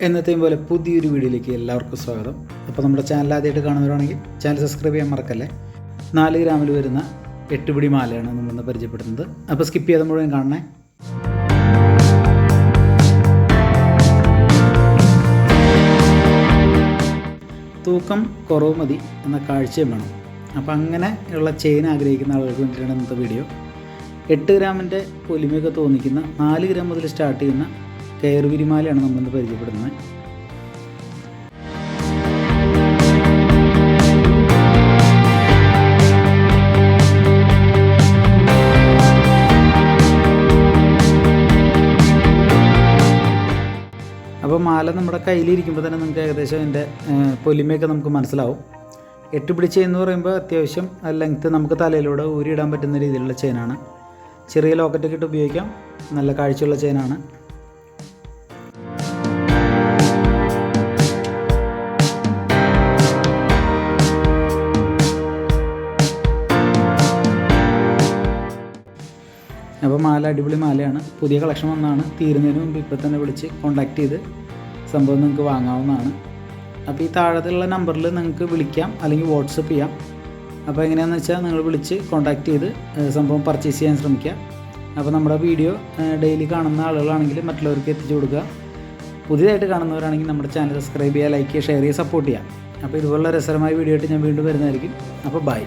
എന്നത്തെയും പോലെ പുതിയൊരു വീഡിയോയിലേക്ക് എല്ലാവർക്കും സ്വാഗതം. അപ്പോൾ നമ്മുടെ ചാനൽ ആദ്യമായിട്ട് കാണുന്നവരാണെങ്കിൽ ചാനൽ സബ്സ്ക്രൈബ് ചെയ്യാൻ മറക്കല്ലേ. 4 ഗ്രാമിൽ വരുന്ന 8 പിടി മാലയാണ് നമ്മളിന്ന് പരിചയപ്പെടുന്നത്. അപ്പോൾ സ്കിപ്പ് ചെയ്ത് മുഴുവൻ കാണണേ. തൂക്കം കുറവ് മതി എന്ന കാഴ്ചയും വേണം. അപ്പോൾ അങ്ങനെയുള്ള ചെയിൻ ആഗ്രഹിക്കുന്ന ആളുകൾക്ക് വേണ്ടിയിട്ടാണ് ഇന്നത്തെ വീഡിയോ. 8 ഗ്രാമിൻ്റെ പൊലിമയൊക്കെ തോന്നിക്കുന്ന 4 ഗ്രാം മുതൽ സ്റ്റാർട്ട് ചെയ്യുന്ന കയറുവിരിമാലയാണ് നമ്മളിന്ന് പരിചയപ്പെടുന്നത്. അപ്പോൾ മാല നമ്മുടെ കയ്യിലിരിക്കുമ്പോൾ തന്നെ നമുക്ക് ഏകദേശം അതിൻ്റെ പൊലിമയൊക്കെ നമുക്ക് മനസ്സിലാവും. 8 പിടി ചെയിൻ എന്ന് പറയുമ്പോൾ അത്യാവശ്യം ലെങ്ത്ത് നമുക്ക് തലയിലൂടെ ഊരിയിടാൻ പറ്റുന്ന രീതിയിലുള്ള ചെയിനാണ്. ചെറിയ ലോക്കറ്റൊക്കെ ഇട്ട് ഉപയോഗിക്കാം. നല്ല കാഴ്ചയുള്ള ചെയിനാണ്. അപ്പോൾ മാല അടിപൊളി മാലയാണ്. പുതിയ കളക്ഷൻ വന്നതാണ്. തീരുന്നതിന് മുമ്പ് ഇപ്പോൾ തന്നെ വിളിച്ച് കോൺടാക്റ്റ് ചെയ്ത് സംഭവം നിങ്ങൾക്ക് വാങ്ങാവുന്നതാണ്. അപ്പോൾ ഈ താഴത്തുള്ള നമ്പറിൽ നിങ്ങൾക്ക് വിളിക്കാം അല്ലെങ്കിൽ വാട്സപ്പ് ചെയ്യാം. അപ്പോൾ എങ്ങനെയാണെന്ന് വെച്ചാൽ നിങ്ങൾ വിളിച്ച് കോൺടാക്റ്റ് ചെയ്ത് സംഭവം പർച്ചേസ് ചെയ്യാൻ ശ്രമിക്കുക. അപ്പോൾ നമ്മുടെ വീഡിയോ ഡെയിലി കാണുന്ന ആളുകളാണെങ്കിൽ മറ്റുള്ളവർക്ക് എത്തിച്ചു കൊടുക്കുക. പുതിയതായിട്ട് കാണുന്നവരാണെങ്കിൽ നമ്മുടെ ചാനൽ സബ്സ്ക്രൈബ് ചെയ്യുക, ലൈക്ക് ചെയ്യുക, ഷെയർ ചെയ്യുക, സപ്പോർട്ട് ചെയ്യുക. അപ്പോൾ ഇതുപോലുള്ള രസകരമായ വീഡിയോ ആയിട്ട് ഞാൻ വീണ്ടും വരുന്നതായിരിക്കും. അപ്പോൾ ബൈ.